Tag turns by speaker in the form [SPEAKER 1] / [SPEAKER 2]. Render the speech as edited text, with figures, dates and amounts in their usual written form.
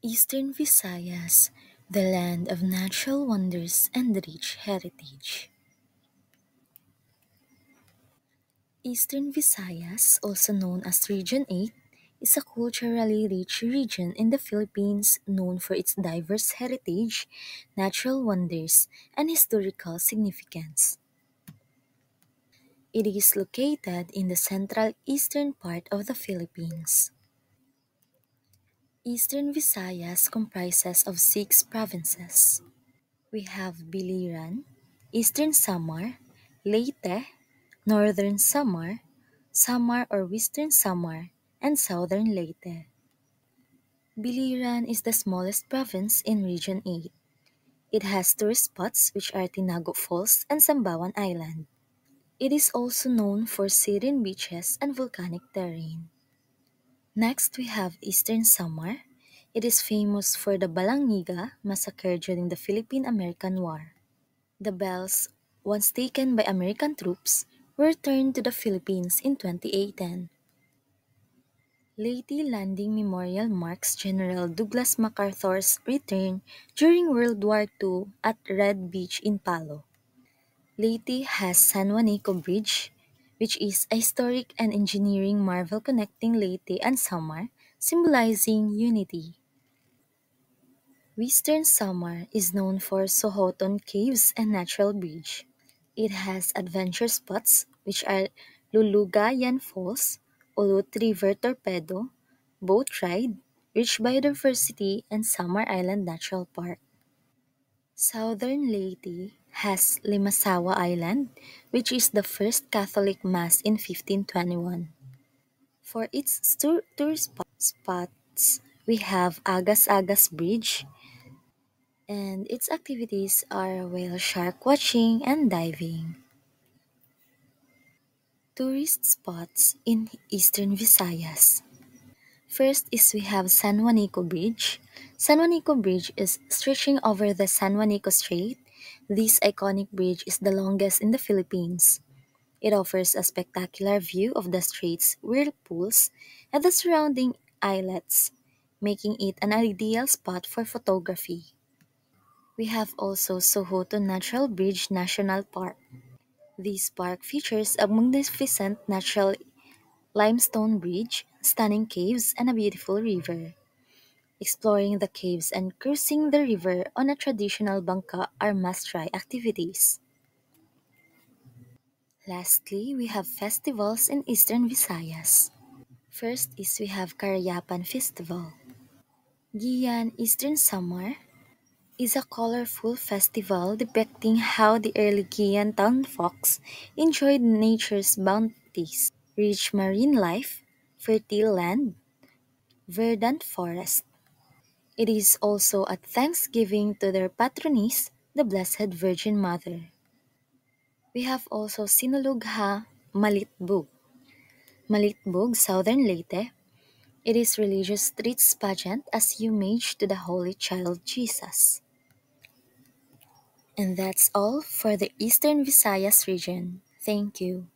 [SPEAKER 1] Eastern Visayas, the land of natural wonders and rich heritage. Eastern Visayas, also known as Region 8, is a culturally rich region in the Philippines known for its diverse heritage, natural wonders, and historical significance. It is located in the central eastern part of the Philippines. Eastern Visayas comprises of 6 provinces. We have Biliran, Eastern Samar, Leyte, Northern Samar, Samar or Western Samar, and Southern Leyte. Biliran is the smallest province in Region 8. It has tourist spots which are Tinago Falls and Sambawan Island. It is also known for serene beaches and volcanic terrain. Next, we have Eastern Samar. It is famous for the Balangiga massacre during the Philippine-American War. The bells, once taken by American troops, were returned to the Philippines in 2018. Leyte Landing Memorial marks General Douglas MacArthur's return during World War II at Red Beach in Palo. Leyte has San Juanico Bridge, which is a historic and engineering marvel connecting Leyte and Samar, symbolizing unity. Western Samar is known for Sohoton Caves and Natural Bridge. It has adventure spots which are Lulugayan Falls, Ulot River Torpedo, Boat Ride, Rich Biodiversity, and Samar Island Natural Park. Southern Leyte has Limasawa Island, which is the first Catholic Mass in 1521. For its tourist spots, we have Agas Agas Bridge, and its activities are whale shark watching and diving. Tourist spots in Eastern Visayas. First is we have San Juanico Bridge. San Juanico Bridge is stretching over the San Juanico Strait. This iconic bridge is the longest in the Philippines. It offers a spectacular view of the strait's whirlpools and the surrounding islets, making it an ideal spot for photography. We have also Sohoto Natural Bridge National Park. This park features a magnificent natural limestone bridge, stunning caves, and a beautiful river. Exploring the caves and cruising the river on a traditional bangka are must-try activities. Lastly, we have festivals in Eastern Visayas. First is we have Carayapan Festival. Giyan Eastern Samar is a colorful festival depicting how the early Giyan town folks enjoyed nature's bounties, rich marine life, fertile land, verdant forest. It is also a thanksgiving to their patroness, the Blessed Virgin Mother. We have also Sinulog Malitbug. Malitbug, Southern Leyte. It is religious streets pageant as homage to the Holy Child Jesus. And that's all for the Eastern Visayas region. Thank you.